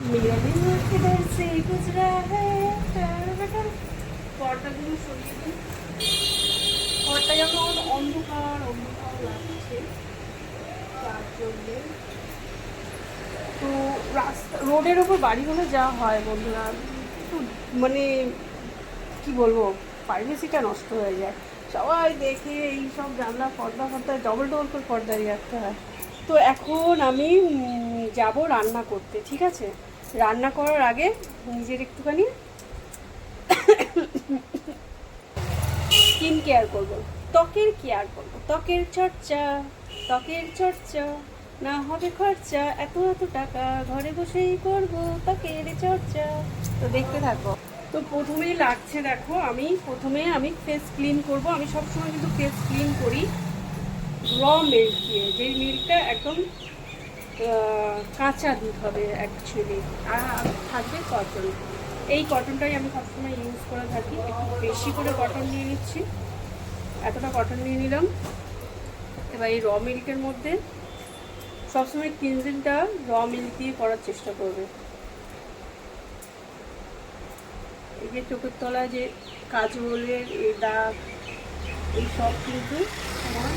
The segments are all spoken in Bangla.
मेरा दिल किधर से गुजरा है পর্দাগুলো সরিয়ে দিই। ঘরটা যেমন অন্ধকার অন্ধকার লাগছে তার জন্যে। তো রাস্তা রোডের ওপর বাড়ি হলে যা হয় বন্ধুরা, একটু মানে কি বলবো, প্রাইভেসিটা নষ্ট হয়ে যায়। সবাই দেখে এই সব জানলা পর্দা ফর্দায় ডবল ডবল করে পর্দা দিয়ে রাখতে হয়। তো এখন আমি যাব রান্না করতে, ঠিক আছে? রান্না করার আগে নিজের একটুখানি স্কিন কেয়ার করবো, ত্বকের কেয়ার করবো, ত্বকের চর্চা, ত্বকের চর্চা না হবে খরচা, এত এত টাকা ঘরে বসেই করবো ত্বকের চর্চা। তো দেখতে থাকো। তো প্রথমেই লাগছে দেখো, আমি ফেস ক্লিন করব। আমি সবসময় কিন্তু ফেস ক্লিন করি র মিল্ক দিয়ে, যেই মিল্কটা একদম কাঁচা দুধ হবে অ্যাকচুয়ালি, আর থাকবে কটন। এই কটনটাই আমি সবসময় ইউজ করে থাকি। একটু বেশি করে কটন নিয়ে নিচ্ছি, এতটা কটন নিয়ে নিলাম। এবার এই র মিল্কের মধ্যে সবসময় ক্লিনজিংটা র মিল্ক দিয়ে করার চেষ্টা করবে। এই যে চোখের তলায় যে কাজলের এই দাগ, এই সব কিন্তু আমার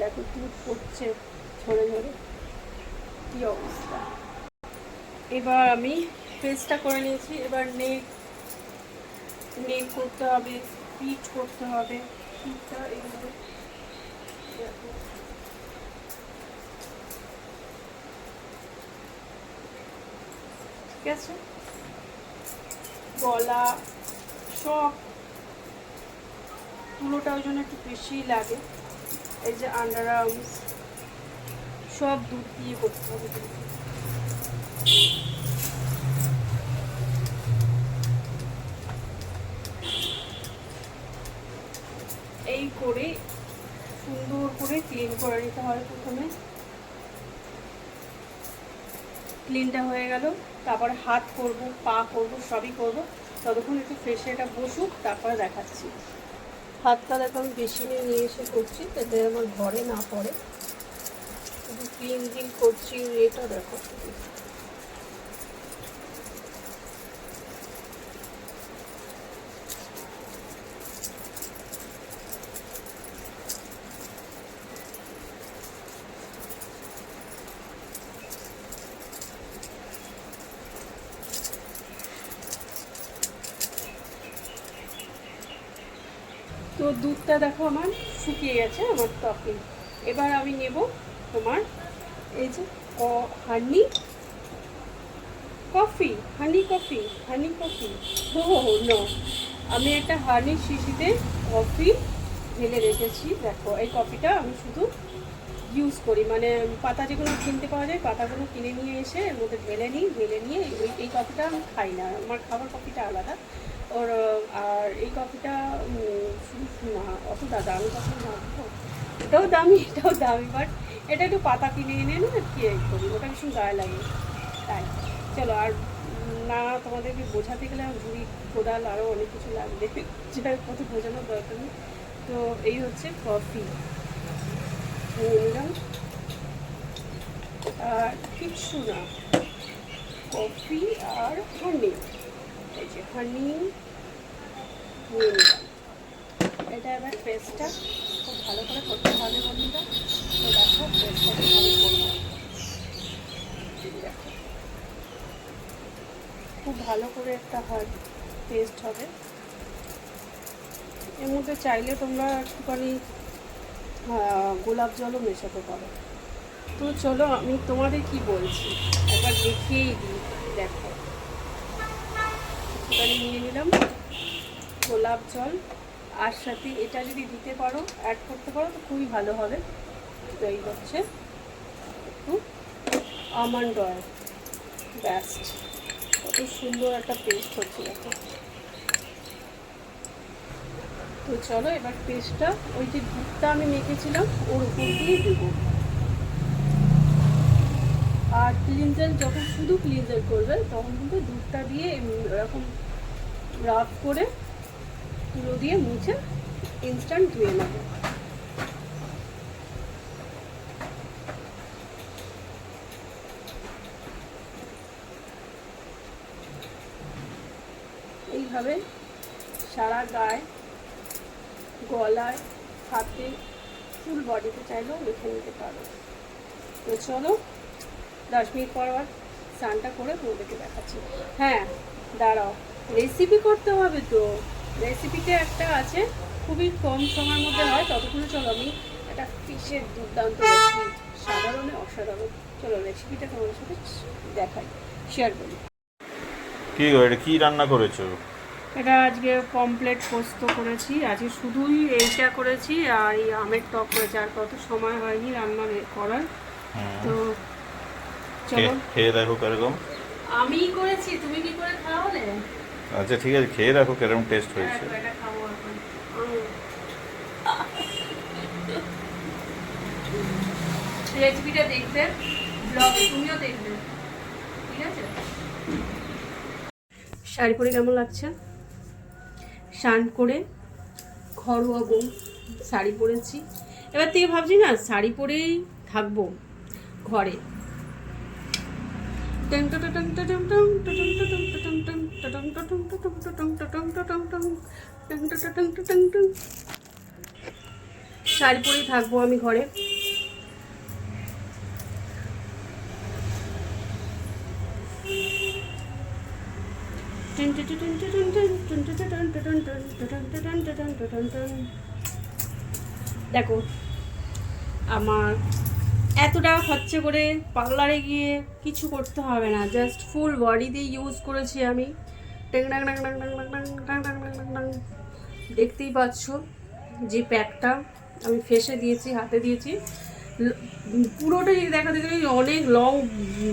দেখো দুধ পড়ছে ঝরে ঝরে, কি অবস্থা। এবার আমি ফেসটা করে নিয়েছি। এবার নেক করতে হবে, পিঠ করতে হবে। পিঠটা এইভাবে দেখো, ঠিক আছে? গলা সব তুলোটা ওই জন্য একটু বেশিই লাগে। এই যে আন্ডার আর্মস সব দুধ দিয়ে করতে হবে। এই করে সুন্দর করে ক্লিন করে নিতে হয়। প্রথমে ক্লিনটা হয়ে গেল, তারপরে হাত করব, পা করব, সবই করব। ততক্ষণ একটু ফ্রেশে এটা বসুক, তারপরে দেখাচ্ছি। হাতটা দেখো আমি বেশি নিয়ে এসে করছি যাতে আমার ঘরে না পড়ে। শুধু ক্লিন করছি, এটা দেখো শুধু। তো দুধটা দেখো আমার শুকিয়ে গেছে আমার ত্বকে। এবার আমি নেব তোমার এই যে হানি কফি, হানি কফি, হানি কফি। ও নো, আমি একটা হানির শিশিতে কফি ঢেলে রেখেছি। দেখো এই কফিটা আমি শুধু ইউজ করি, মানে পাতা যেগুলো কিনতে পাওয়া যায় পাতাগুলো কিনে নিয়ে এসে এর মধ্যে ঢেলে নিয়ে এই কফিটা আমি খাই না। আমার খাবার কফিটা আলাদা ওর। আর এই কফিটা শুধু না অত দামি কফি না, এটাও দামি বাট এটা একটু পাতা কিনে এনে না কি করি, ওটা ভীষণ গায়ে লাগে। তাই চলো, আর না তোমাদেরকে বোঝাতে গেলে আমার ঝুড়ি কোদাল আরও অনেক কিছু লাগবে, যেটা কত বোঝানোর দরকার নেই। তো এই হচ্ছে কফি নিয়ে নিলাম, আর কিচ্ছু না, কফি আর হানি। এই যে হানি নিয়ে নিলাম। এটা এবার পেস্টটা খুব ভালো করে করতে হবে বন্ধুরা। তো দেখো পেস্টটা ভালো করবো, দেখো খুব ভালো করে একটা পেস্ট হবে। এর মধ্যে চাইলে তোমরা একটুখানি গোলাপ জলও মেশাতে পারো। তো চলো আমি তোমাদের কি বলছি একবার দেখিয়েই দিই। দেখো একটুখানি নিয়ে নিলাম গোলাপ জল, আর সাথে এটা যদি দিতে পারো, অ্যাড করতে পারো তো খুবই ভালো হবে। তো এই হচ্ছে একটু আমন্ড অয়েল, বেস্ট। কত সুন্দর একটা পেস্ট হচ্ছে দেখো। তো চলো এবার পেস্টটা ওই যে দুধটা আমি মেখেছিলাম ওর উপর দিয়ে দেবো। আর ক্লিনজার যখন শুধু ক্লিনজার করবে তখন কিন্তু দুধটা দিয়ে এরকম রাফ করে তুলো দিয়ে মুছে ইনস্ট্যান্ট ধুয়ে নেবে। এইভাবে সারা গায়ে, গলায়, হাতে, ফুল বডিতে চাইলেও মেখে নিতে পারো। তো চলো 10 মিনিট পর আবার স্নানটা করে তোমাদেরকে দেখাচ্ছি। হ্যাঁ দাঁড়াও, রেসিপি করতে হবে তো। রেসিপিতে একটা আছে, খুবই কম সময়ের মধ্যে হয়, ততক্ষণে চলো আমি একটা ফিশের দুর্দান্ত রেসিপি, সাধারণে অসাধারণ। চলো রেসিপিটা তোমাদের সাথে দেখাই, শেয়ার করি। কি গো, এটা কি রান্না করেছো? এটা আজকে পমপ্লেট পোস্ত করেছি, আজকে শুধুই এইটা করেছি আর এই আমের টক করেছি, আর কত সময় হয়নি রান্না করার। তো চলো খেয়ে দেখো কিরকম। আমি করেছি, তুমি কি করে খাওয়ালে? আচ্ছা ঠিক আছে, খেয়ে দেখো কিরকম টেস্ট হয়েছে। এটা খাবো এখন। রেসিপিটা দেখবে, ব্লগ তুমিও দেখবে, ঠিক আছে? শাড়ি পরে কেমন লাগছে? স্নান করে ঘরোয়া বউ শাড়ি পরেছি, এবার থেকে ভাবছি না শাড়ি পরেই থাকবো ঘরে। শাড়ি পরেই থাকবো আমি ঘরে। দেখো আমার এত টাকা খরচা করে পার্লারে গিয়ে কিছু করতে হবে না, জাস্ট ফুল বডি দিয়ে ইউজ করেছি আমি। দেখতেই পাচ্ছ যে প্যাকটা আমি ফেসে দিয়েছি, হাতে দিয়েছি। পুরোটা যদি দেখাতে গেলে অনেক লং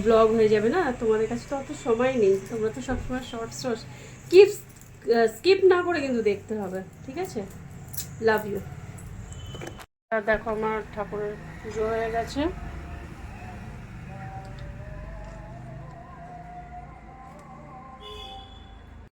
ব্লগ হয়ে যাবে না, তোমাদের কাছে তো অত সময় নেই, তোমরা তো সবসময় শর্টস স্কিপ না করে কিন্তু দেখতে হবে, ঠিক আছে? Love you. দেখো আমার ঠাকুরের পুজো হয়ে গেছে।